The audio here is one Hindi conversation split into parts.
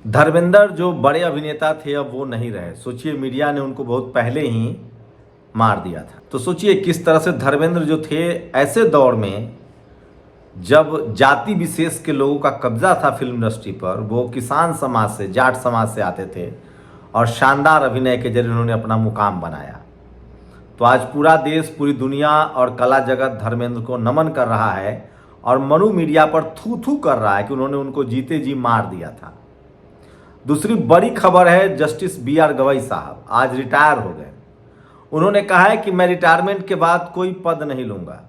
धर्मेंद्र जो बड़े अभिनेता थे अब वो नहीं रहे। सोचिए मीडिया ने उनको बहुत पहले ही मार दिया था। तो सोचिए किस तरह से धर्मेंद्र जो थे ऐसे दौर में जब जाति विशेष के लोगों का कब्जा था फिल्म इंडस्ट्री पर, वो किसान समाज से, जाट समाज से आते थे और शानदार अभिनय के जरिए उन्होंने अपना मुकाम बनाया। तो आज पूरा देश, पूरी दुनिया और कला जगत धर्मेंद्र को नमन कर रहा है और मनु मीडिया पर थू थू कर रहा है कि उन्होंने उनको जीते जी मार दिया था। दूसरी बड़ी खबर है, जस्टिस बी.आर. गवई साहब आज रिटायर हो गए। उन्होंने कहा है कि मैं रिटायरमेंट के बाद कोई पद नहीं लूंगा।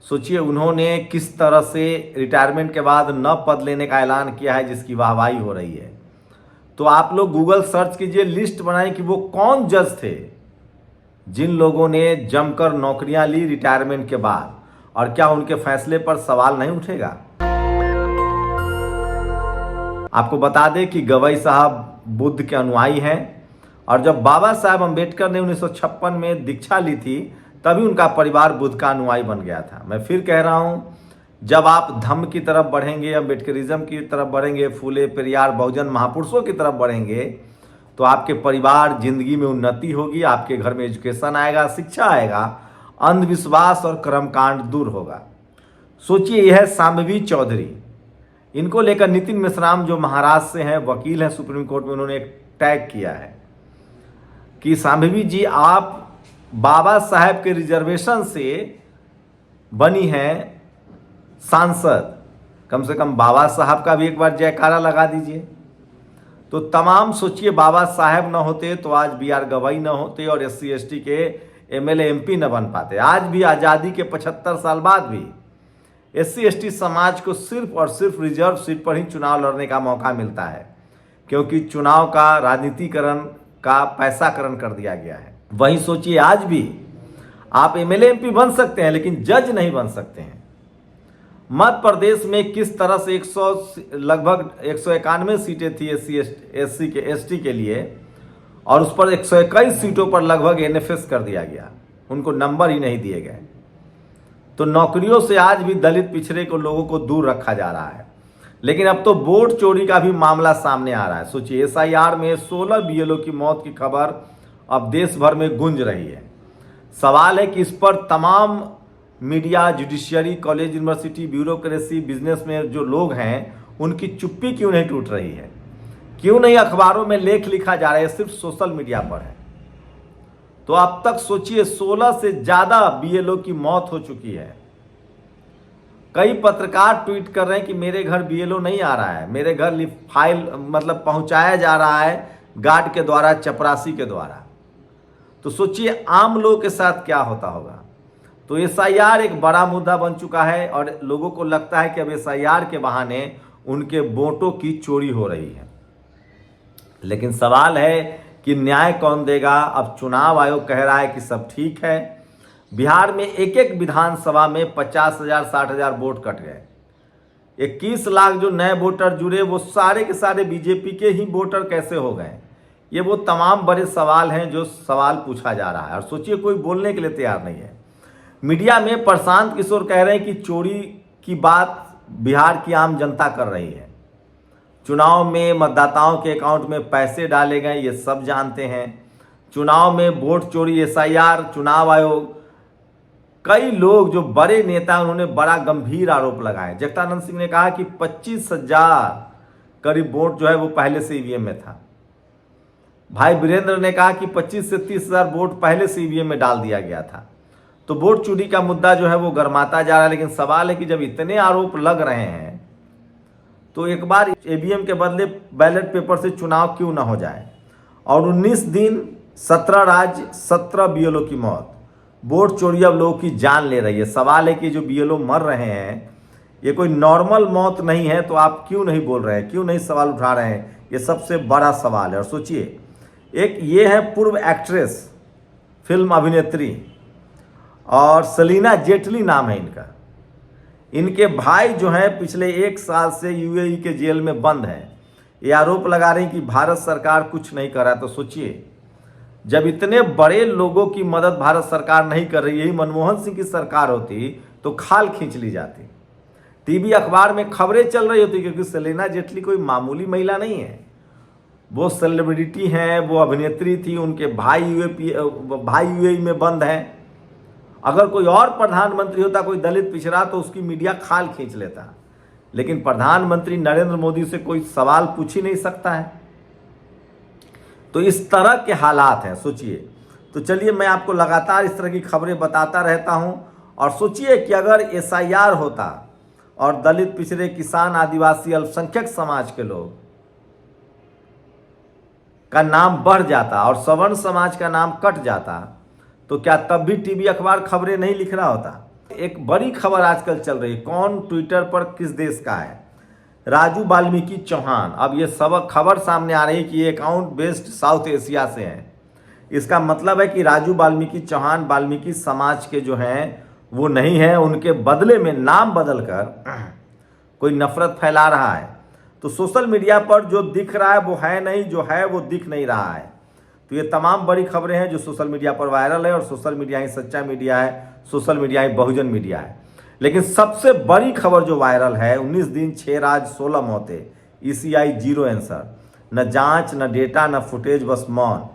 सोचिए उन्होंने किस तरह से रिटायरमेंट के बाद न पद लेने का ऐलान किया है, जिसकी वाहवाही हो रही है। तो आप लोग गूगल सर्च कीजिए, लिस्ट बनाएं कि वो कौन जज थे जिन लोगों ने जमकर नौकरियां ली रिटायरमेंट के बाद, और क्या उनके फैसले पर सवाल नहीं उठेगा। आपको बता दें कि गवई साहब बुद्ध के अनुयायी हैं और जब बाबा साहब अम्बेडकर ने 1956 में दीक्षा ली थी तभी उनका परिवार बुद्ध का अनुयायी बन गया था। मैं फिर कह रहा हूं, जब आप धम्म की तरफ बढ़ेंगे, अम्बेडकरिज्म की तरफ बढ़ेंगे, फूले पेरियार बहुजन महापुरुषों की तरफ बढ़ेंगे तो आपके परिवार जिंदगी में उन्नति होगी, आपके घर में एजुकेशन आएगा, शिक्षा आएगा, अंधविश्वास और कर्मकांड दूर होगा। सोचिए यह है शांभवी चौधरी, इनको लेकर नितिन मिश्राम जो महाराष्ट्र से हैं, वकील हैं सुप्रीम कोर्ट में, उन्होंने एक टैग किया है कि शांभवी जी आप बाबा साहेब के रिजर्वेशन से बनी हैं सांसद, कम से कम बाबा साहब का भी एक बार जयकारा लगा दीजिए। तो तमाम सोचिए, बाबा साहेब न होते तो आज बी.आर. गवई न होते और SC ST के MLA MP न बन पाते। आज भी आज़ादी के 75 साल बाद भी SC ST समाज को सिर्फ और सिर्फ रिजर्व सीट पर ही चुनाव लड़ने का मौका मिलता है, क्योंकि चुनाव का राजनीतिकरण का पैसाकरण कर दिया गया है। वहीं सोचिए आज भी आप MLA MP बन सकते हैं लेकिन जज नहीं बन सकते हैं। मध्य प्रदेश में किस तरह से लगभग 191 सीटें थी SC ST के लिए और उस पर 121 सीटों पर लगभग NFS कर दिया गया, उनको नंबर ही नहीं दिए गए। तो नौकरियों से आज भी दलित पिछड़े को लोगों को दूर रखा जा रहा है। लेकिन अब तो वोट चोरी का भी मामला सामने आ रहा है। सोचिए SIR में 16 BLO की मौत की खबर अब देश भर में गूंज रही है। सवाल है कि इस पर तमाम media, judiciary, college, university, bureaucracy, business में जो लोग हैं उनकी चुप्पी क्यों नहीं टूट रही है? क्यों नहीं अखबारों में लेख लिखा जा रहा है, सिर्फ सोशल मीडिया पर है। तो अब तक सोचिए 16 से ज्यादा BLO की मौत हो चुकी है। कई पत्रकार ट्वीट कर रहे हैं कि मेरे घर BLO नहीं आ रहा है, मेरे घर फाइल पहुंचाया जा रहा है गार्ड के द्वारा, चपरासी के द्वारा। तो सोचिए आम लोगों के साथ क्या होता होगा। तो SIR एक बड़ा मुद्दा बन चुका है और लोगों को लगता है कि अब SIR के बहाने उनके वोटों की चोरी हो रही है। लेकिन सवाल है कि न्याय कौन देगा? अब चुनाव आयोग कह रहा है कि सब ठीक है। बिहार में एक एक विधानसभा में 50,000 60,000 वोट कट गए। 21 लाख जो नए वोटर जुड़े वो सारे के सारे बीजेपी के ही वोटर कैसे हो गए? ये वो तमाम बड़े सवाल हैं जो सवाल पूछा जा रहा है और सोचिए कोई बोलने के लिए तैयार नहीं है। मीडिया में प्रशांत किशोर कह रहे हैं कि चोरी की बात बिहार की आम जनता कर रही है। चुनाव में मतदाताओं के अकाउंट में पैसे डाले गए, ये सब जानते हैं। चुनाव में वोट चोरी, SIR, चुनाव आयोग, कई लोग जो बड़े नेता उन्होंने बड़ा गंभीर आरोप लगाए। जगदानंद सिंह ने कहा कि 25,000 करीब वोट जो है वो पहले से EVM में था। भाई वीरेंद्र ने कहा कि 25 से 30,000 वोट पहले से EVM में डाल दिया गया था। तो वोट चोरी का मुद्दा जो है वो गर्माता जा रहा है। लेकिन सवाल है कि जब इतने आरोप लग रहे हैं तो एक बार EVM के बदले बैलेट पेपर से चुनाव क्यों ना हो जाए। और 19 दिन 17 राज्य 17 BLO की मौत, वोट चोरी अब लोगों की जान ले रही है। सवाल है कि जो BLO मर रहे हैं ये कोई नॉर्मल मौत नहीं है, तो आप क्यों नहीं बोल रहे हैं, क्यों नहीं सवाल उठा रहे हैं? ये सबसे बड़ा सवाल है। और सोचिए एक ये है पूर्व एक्ट्रेस, फिल्म अभिनेत्री, और सलीना जेटली नाम है इनका। इनके भाई जो हैं पिछले 1 साल से UAE के जेल में बंद हैं। ये आरोप लगा रहे हैं कि भारत सरकार कुछ नहीं कर रहा है। तो सोचिए जब इतने बड़े लोगों की मदद भारत सरकार नहीं कर रही, यही मनमोहन सिंह की सरकार होती तो खाल खींच ली जाती। टीवी अखबार में खबरें चल रही होती, क्योंकि सेलेना जेटली कोई मामूली महिला नहीं है, वो सेलिब्रिटी हैं, वो अभिनेत्री थी, उनके भाई यूएई में बंद हैं। अगर कोई और प्रधानमंत्री होता, कोई दलित पिछड़ा, तो उसकी मीडिया खाल खींच लेता, लेकिन प्रधानमंत्री नरेंद्र मोदी से कोई सवाल पूछ ही नहीं सकता है। तो इस तरह के हालात हैं, सोचिए। तो चलिए, मैं आपको लगातार इस तरह की खबरें बताता रहता हूं। और सोचिए कि अगर एसआईआर होता और दलित पिछड़े किसान आदिवासी अल्पसंख्यक समाज के लोग का नाम बढ़ जाता और सवर्ण समाज का नाम कट जाता, तो क्या तब भी टीवी अखबार खबरें नहीं लिख रहा होता? एक बड़ी खबर आजकल चल रही है, कौन ट्विटर पर किस देश का है? राजू वाल्मीकि चौहान। अब ये सब खबर सामने आ रही है कि ये अकाउंट बेस्ड साउथ एशिया से है। इसका मतलब है कि राजू वाल्मीकि चौहान वाल्मीकि समाज के जो हैं वो नहीं है, उनके बदले में नाम बदलकर कोई नफरत फैला रहा है। तो सोशल मीडिया पर जो दिख रहा है वो है नहीं, जो है वो दिख नहीं रहा है। तो ये तमाम बड़ी खबरें हैं जो सोशल मीडिया पर वायरल है, और सोशल मीडिया ही सच्चा मीडिया है, सोशल मीडिया ही बहुजन मीडिया है। लेकिन सबसे बड़ी खबर जो वायरल है, 19 दिन 6 राज्य 16 मौतें, ईसीआई 0 आंसर, न जांच न डेटा न फुटेज, बस मौन।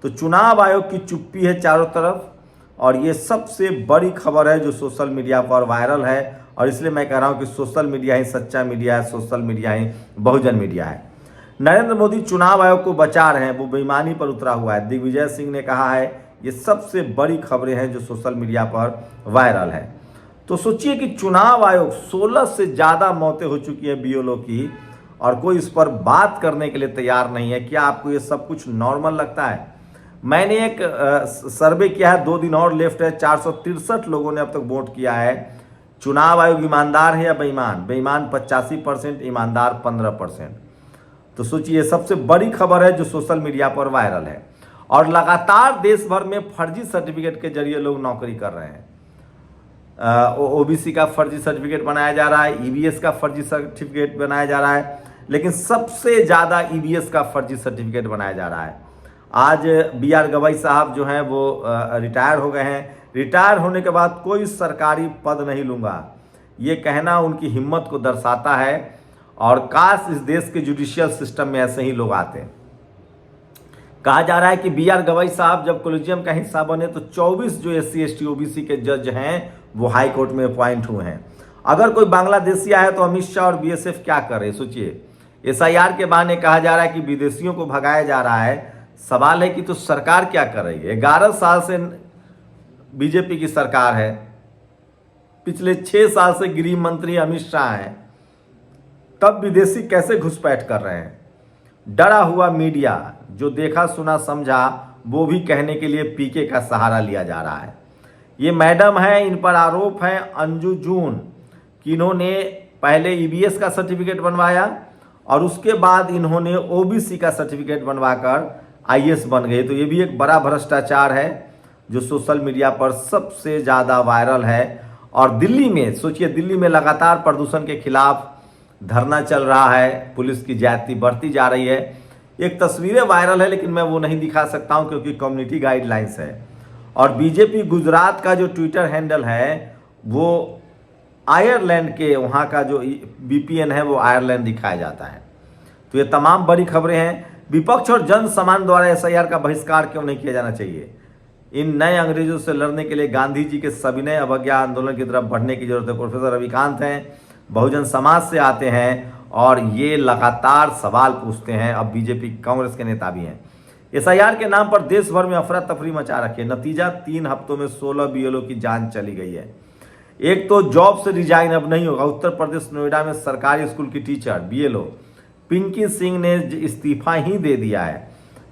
तो चुनाव आयोग की चुप्पी है चारों तरफ, और ये सबसे बड़ी खबर है जो सोशल मीडिया पर वायरल है। और इसलिए मैं कह रहा हूं कि सोशल मीडिया ही सच्चा मीडिया है, सोशल मीडिया ही बहुजन मीडिया है। नरेंद्र मोदी चुनाव आयोग को बचा रहे हैं, वो बेईमानी पर उतरा हुआ है। दिग्विजय सिंह ने कहा है ये सबसे बड़ी खबरें हैं जो सोशल मीडिया पर वायरल है। तो सोचिए कि चुनाव आयोग 16 से ज़्यादा मौतें हो चुकी है बीएलओ की, और कोई इस पर बात करने के लिए तैयार नहीं है। क्या आपको ये सब कुछ नॉर्मल लगता है? मैंने एक सर्वे किया है, 2 दिन और लेफ्ट है, 463 लोगों ने अब तक वोट किया है। चुनाव आयोग ईमानदार है या बेईमान? बेईमान 85%, ईमानदार 15%। तो सोचिए, सबसे बड़ी खबर है जो सोशल मीडिया पर वायरल है। और लगातार देश भर में फर्जी सर्टिफिकेट के जरिए लोग नौकरी कर रहे हैं। ओबीसी का फर्जी सर्टिफिकेट बनाया जा रहा है, ईबीएस का फर्जी सर्टिफिकेट बनाया जा रहा है, लेकिन सबसे ज़्यादा ईबीएस का फर्जी सर्टिफिकेट बनाया जा रहा है। आज बीआर गवई साहब जो हैं वो रिटायर हो गए हैं। रिटायर होने के बाद कोई सरकारी पद नहीं लूँगा, ये कहना उनकी हिम्मत को दर्शाता है। और काश इस देश के जुडिशियल सिस्टम में ऐसे ही लोग आते। कहा जा रहा है कि बीआर गवई साहब जब कॉलेजियम का हिस्सा बने तो 24 जो एससी एसटी ओबीसी के जज हैं वो हाई कोर्ट में अपॉइंट हुए हैं। अगर कोई बांग्लादेशी आया तो अमित शाह और बीएसएफ क्या करे? सोचिए, एसआईआर के बहाने कहा जा रहा है कि विदेशियों को भगाया जा रहा है। सवाल है कि तो सरकार क्या कर रही है? 11 साल से बीजेपी की सरकार है, पिछले 6 साल से गृह मंत्री अमित शाह हैं, तब विदेशी कैसे घुसपैठ कर रहे हैं? डरा हुआ मीडिया जो देखा सुना समझा वो भी कहने के लिए पीके का सहारा लिया जा रहा है। ये मैडम है, इन पर आरोप है अंजू जून कि इन्होंने पहले ईबीएस का सर्टिफिकेट बनवाया और उसके बाद इन्होंने ओबीसी का सर्टिफिकेट बनवाकर आईएएस बन गए। तो ये भी एक बड़ा भ्रष्टाचार है जो सोशल मीडिया पर सबसे ज़्यादा वायरल है। और दिल्ली में सोचिए, दिल्ली में लगातार प्रदूषण के खिलाफ धरना चल रहा है, पुलिस की ज्यादती बढ़ती जा रही है। एक तस्वीरें वायरल है लेकिन मैं वो नहीं दिखा सकता हूं क्योंकि कम्युनिटी गाइडलाइंस है। और बीजेपी गुजरात का जो ट्विटर हैंडल है वो आयरलैंड के, वहाँ का जो बीपीएन है वो आयरलैंड दिखाया जाता है। तो ये तमाम बड़ी खबरें हैं। विपक्ष और जन समान द्वारा एसआईआर का बहिष्कार क्यों नहीं किया जाना चाहिए? इन नए अंग्रेजों से लड़ने के लिए गांधी जी के सविनय अवज्ञा आंदोलन की तरफ बढ़ने की जरूरत है। प्रोफेसर रविकांत हैं, बहुजन समाज से आते हैं और ये लगातार सवाल पूछते हैं। अब बीजेपी कांग्रेस के नेता भी हैं। एसआईआर के नाम पर देश भर में अफरा तफरी मचा रखी है। नतीजा 3 हफ्तों में 16 बीएलओ की जान चली गई है। एक तो जॉब से रिजाइन अब नहीं होगा। उत्तर प्रदेश नोएडा में सरकारी स्कूल की टीचर बीएलओ पिंकी सिंह ने इस्तीफा ही दे दिया है।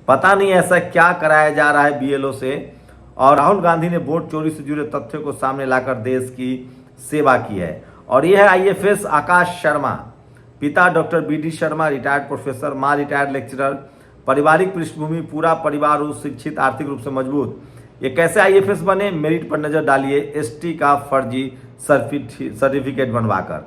पता नहीं ऐसा क्या कराया जा रहा है बीएलओ से। और राहुल गांधी ने वोट चोरी से जुड़े तथ्यों को सामने लाकर देश की सेवा की है। और यह है आईएफएस आकाश शर्मा, पिता doctor BD Sharma retired professor, मां रिटायर्ड लेक्चरर, पारिवारिक पृष्ठभूमि, पूरा परिवार उच्च शिक्षित, आर्थिक रूप से मजबूत। ये कैसे आईएफएस बने? मेरिट पर नजर डालिए, एसटी का फर्जी सर्टिफिकेट बनवाकर।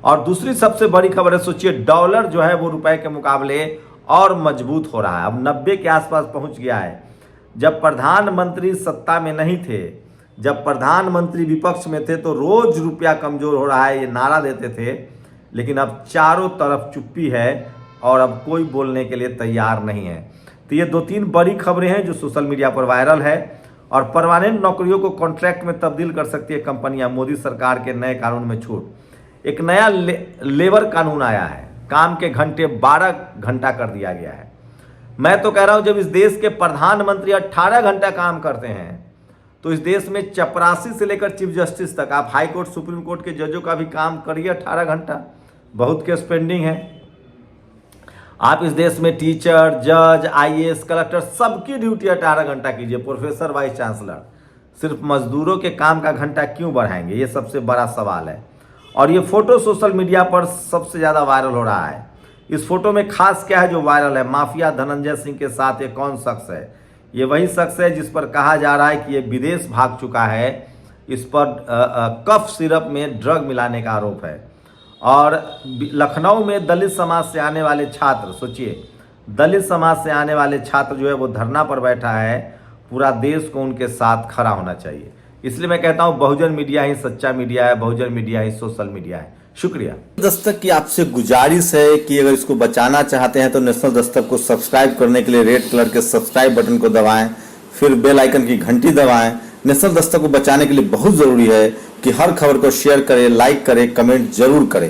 और दूसरी सबसे बड़ी खबर है, सोचिए डॉलर जो है वो रुपए के मुकाबले और मजबूत हो रहा है, अब 90 के आसपास पहुंच गया है। जब प्रधानमंत्री सत्ता में नहीं थे, जब प्रधानमंत्री विपक्ष में थे तो रोज रुपया कमजोर हो रहा है ये नारा देते थे, लेकिन अब चारों तरफ चुप्पी है और अब कोई बोलने के लिए तैयार नहीं है। तो ये 2-3 बड़ी खबरें हैं जो सोशल मीडिया पर वायरल है। और परमानेंट नौकरियों को कॉन्ट्रैक्ट में तब्दील कर सकती है कंपनियां, मोदी सरकार के नए कानून में छूट। एक नया लेबर कानून आया है, काम के घंटे 12 घंटा कर दिया गया है। मैं तो कह रहा हूं जब इस देश के प्रधानमंत्री 18 घंटा काम करते हैं तो इस देश में चपरासी से लेकर चीफ जस्टिस तक, आप हाई कोर्ट सुप्रीम कोर्ट के जजों का भी काम करिए 18 घंटा, बहुत केस पेंडिंग है। आप इस देश में टीचर, जज, आईएएस, कलेक्टर सबकी ड्यूटी 18 घंटा कीजिए, प्रोफेसर, वाइस चांसलर। सिर्फ मजदूरों के काम का घंटा क्यों बढ़ाएंगे, ये सबसे बड़ा सवाल है। और ये फोटो सोशल मीडिया पर सबसे ज़्यादा वायरल हो रहा है। इस फोटो में खास क्या है जो वायरल है? माफिया धनंजय सिंह के साथ ये कौन शख्स है? ये वही शख्स है जिस पर कहा जा रहा है कि ये विदेश भाग चुका है। इस पर कफ सिरप में ड्रग मिलाने का आरोप है। और लखनऊ में दलित समाज से आने वाले छात्र, सोचिए दलित समाज से आने वाले छात्र जो है वो धरना पर बैठा है। पूरा देश को उनके साथ खड़ा होना चाहिए। इसलिए मैं कहता हूँ बहुजन मीडिया ही सच्चा मीडिया है, बहुजन मीडिया ही सोशल मीडिया है। शुक्रिया। दस्तक की आपसे गुजारिश है कि अगर इसको बचाना चाहते हैं तो नेशनल दस्तक को सब्सक्राइब करने के लिए रेड कलर के सब्सक्राइब बटन को दबाएं, फिर बेल आइकन की घंटी दबाएं। नेशनल दस्तक को बचाने के लिए बहुत जरूरी है कि हर खबर को शेयर करें, लाइक करें, कमेंट जरूर करें।